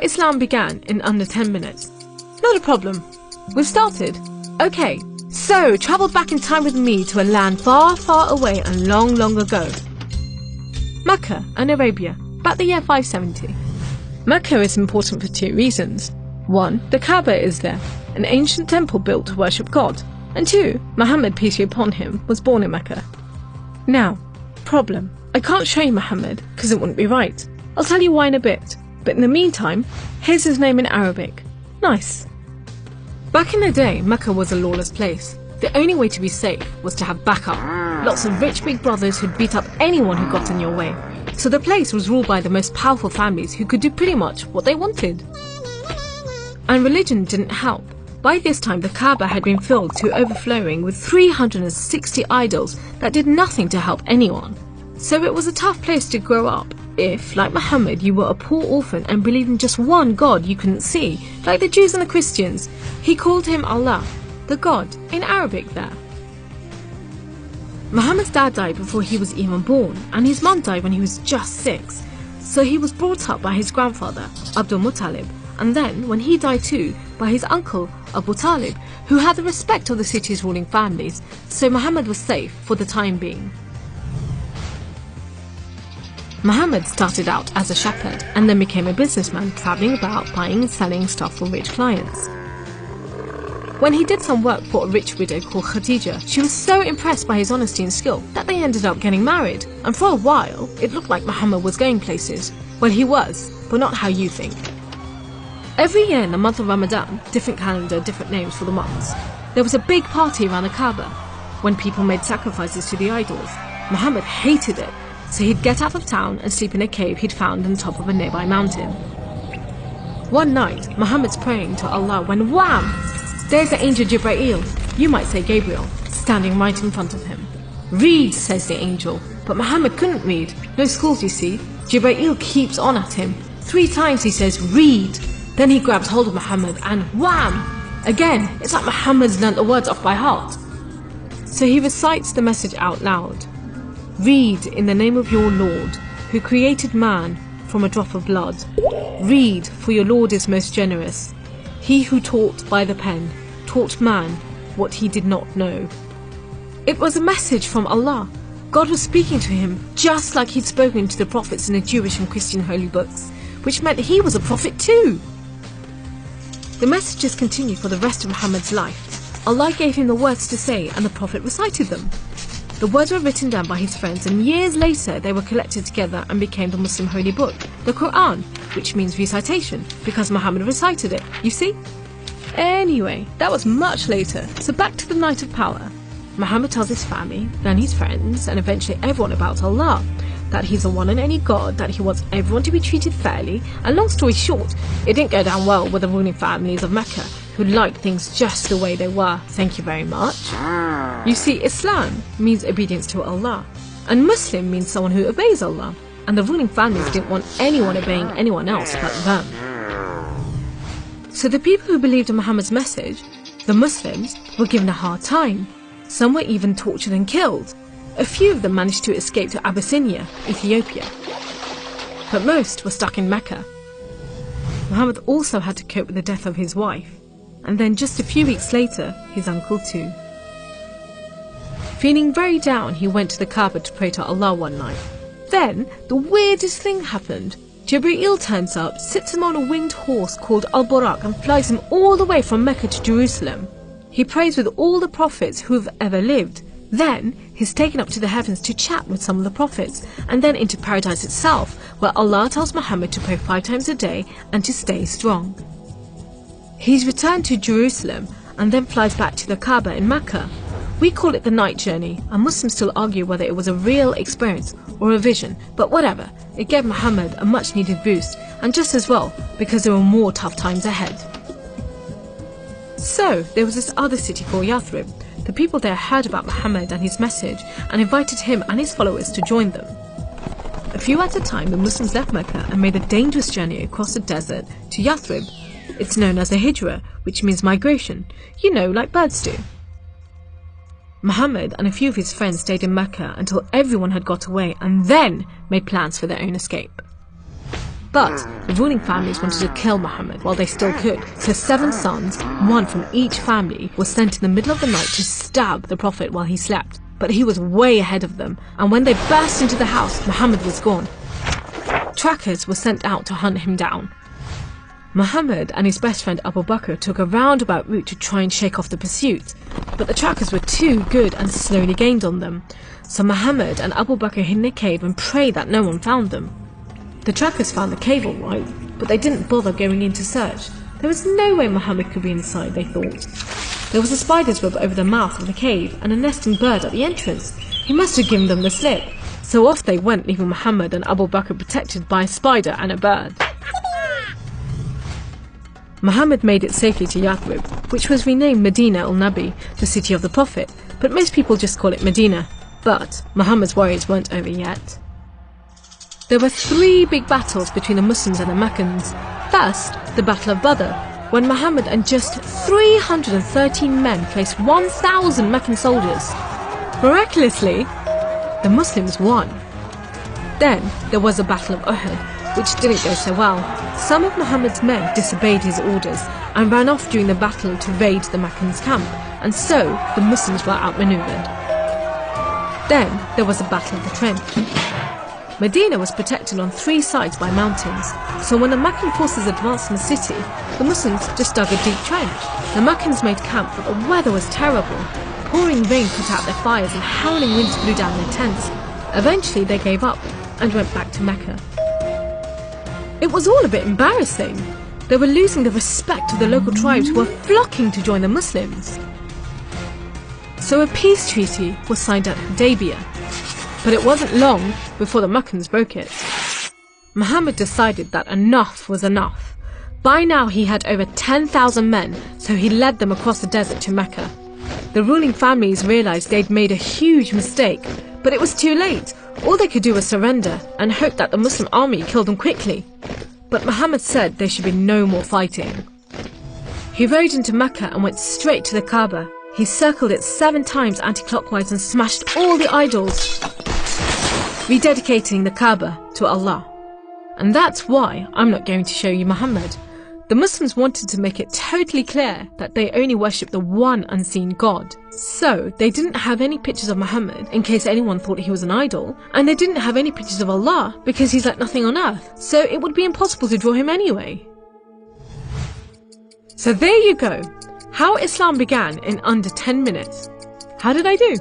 Islam began in under 10 minutes. Not a problem. We've started. Okay, so travel back in time with me to a land far, far away and long, long ago. Mecca and Arabia, about the year 570. Mecca is important for 2 reasons. 1, the Kaaba is there, an ancient temple built to worship God. And 2, Muhammad, peace be upon him, was born in Mecca. Now, problem. I can't show you Muhammad because it wouldn't be right. I'll tell you why in a bit. But in the meantime, here's his name in Arabic. Nice. Back in the day, Mecca was a lawless place. The only way to be safe was to have backup. Lots of rich big brothers who'd beat up anyone who got in your way. So the place was ruled by the most powerful families who could do pretty much what they wanted. And religion didn't help. By this time, the Kaaba had been filled to overflowing with 360 idols that did nothing to help anyone. So it was a tough place to grow up if, like Muhammad, you were a poor orphan and believed in just one God you couldn't see, like the Jews and the Christians. He called him Allah, the God, in Arabic there. Muhammad's dad died before he was even born, and his mum died when he was just 6. So he was brought up by his grandfather, Abdul Muttalib, and then, when he died too, by his uncle, Abu Talib, who had the respect of the city's ruling families, so Muhammad was safe for the time being. Muhammad started out as a shepherd and then became a businessman, travelling about buying and selling stuff for rich clients. When he did some work for a rich widow called Khadija, she was so impressed by his honesty and skill that they ended up getting married, and for a while it looked like Muhammad was going places. Well, he was, but not how you think. Every year in the month of Ramadan, different calendar, different names for the months, there was a big party around the Kaaba when people made sacrifices to the idols. Muhammad hated it, so he'd get out of town and sleep in a cave he'd found on the top of a nearby mountain. One night, Muhammad's praying to Allah when wham! There's the angel Jibreel, you might say Gabriel, standing right in front of him. Read, says the angel, but Muhammad couldn't read. No schools, you see. Jibreel keeps on at him. 3 times he says, read. Then he grabs hold of Muhammad and wham! Again, it's like Muhammad's learnt the words off by heart. So he recites the message out loud. Read in the name of your Lord, who created man from a drop of blood. Read, for your Lord is most generous. He who taught by the pen, taught man what he did not know. It was a message from Allah. God was speaking to him just like he'd spoken to the prophets in the Jewish and Christian holy books, which meant he was a prophet too. The messages continued for the rest of Muhammad's life. Allah gave him the words to say and the Prophet recited them. The words were written down by his friends, and years later they were collected together and became the Muslim holy book, the Quran, which means recitation, because Muhammad recited it, you see? Anyway, that was much later, so back to the night of power. Muhammad tells his family, then his friends, and eventually everyone about Allah, that he's the one and only God, that he wants everyone to be treated fairly, and long story short, it didn't go down well with the ruling families of Mecca, who liked things just the way they were, thank you very much. You see, Islam means obedience to Allah, and Muslim means someone who obeys Allah, and the ruling families didn't want anyone obeying anyone else but them. So the people who believed in Muhammad's message, the Muslims, were given a hard time. Some were even tortured and killed. A few of them managed to escape to Abyssinia, Ethiopia. But most were stuck in Mecca. Muhammad also had to cope with the death of his wife, and then just a few weeks later, his uncle too. Feeling very down, he went to the Kaaba to pray to Allah one night. Then, the weirdest thing happened. Jibreel turns up, sits him on a winged horse called Al-Buraq and flies him all the way from Mecca to Jerusalem. He prays with all the prophets who have ever lived. Then, he's taken up to the heavens to chat with some of the prophets, and then into paradise itself, where Allah tells Muhammad to pray 5 times a day and to stay strong. He's returned to Jerusalem and then flies back to the Kaaba in Mecca. We call it the night journey, and Muslims still argue whether it was a real experience or a vision, but whatever, it gave Muhammad a much needed boost, and just as well, because there were more tough times ahead. So, there was this other city called Yathrib. The people there heard about Muhammad and his message and invited him and his followers to join them. A few at a time, the Muslims left Mecca and made a dangerous journey across the desert to Yathrib. It's known as a hijra, which means migration, you know, like birds do. Muhammad and a few of his friends stayed in Mecca until everyone had got away and then made plans for their own escape. But the ruling families wanted to kill Muhammad while they still could, so 7 sons, one from each family, were sent in the middle of the night to stab the Prophet while he slept. But he was way ahead of them, and when they burst into the house, Muhammad was gone. Trackers were sent out to hunt him down. Muhammad and his best friend Abu Bakr took a roundabout route to try and shake off the pursuit, but the trackers were too good and slowly gained on them. So Muhammad and Abu Bakr hid in a cave and prayed that no one found them. The trackers found the cave all right, but they didn't bother going in to search. There was no way Muhammad could be inside, they thought. There was a spider's web over the mouth of the cave and a nesting bird at the entrance. He must have given them the slip. So off they went, leaving Muhammad and Abu Bakr protected by a spider and a bird. Muhammad made it safely to Yathrib, which was renamed Medina al-Nabi, the city of the Prophet, but most people just call it Medina. But Muhammad's worries weren't over yet. There were 3 big battles between the Muslims and the Meccans. First, the Battle of Badr, when Muhammad and just 313 men faced 1,000 Meccan soldiers. Miraculously, the Muslims won. Then there was the Battle of Uhud, which didn't go so well. Some of Muhammad's men disobeyed his orders and ran off during the battle to raid the Meccans' camp, and so the Muslims were outmaneuvered. Then there was the Battle of the Trench. Medina was protected on 3 sides by mountains, so when the Meccan forces advanced in the city, the Muslims just dug a deep trench. The Meccans made camp, but the weather was terrible. Pouring rain put out their fires and howling winds blew down their tents. Eventually they gave up and went back to Mecca. It was all a bit embarrassing. They were losing the respect of the local tribes who were flocking to join the Muslims. So a peace treaty was signed at Hudaybiyah. But it wasn't long before the Meccans broke it. Muhammad decided that enough was enough. By now he had over 10,000 men, so he led them across the desert to Mecca. The ruling families realized they'd made a huge mistake, but it was too late. All they could do was surrender and hope that the Muslim army killed them quickly. But Muhammad said there should be no more fighting. He rode into Mecca and went straight to the Kaaba. He circled it 7 times anti-clockwise and smashed all the idols, rededicating the Kaaba to Allah. And that's why I'm not going to show you Muhammad. The Muslims wanted to make it totally clear that they only worship the one unseen God. So they didn't have any pictures of Muhammad in case anyone thought he was an idol, and they didn't have any pictures of Allah because he's like nothing on earth, so it would be impossible to draw him anyway. So there you go, how Islam began in under 10 minutes. How did I do?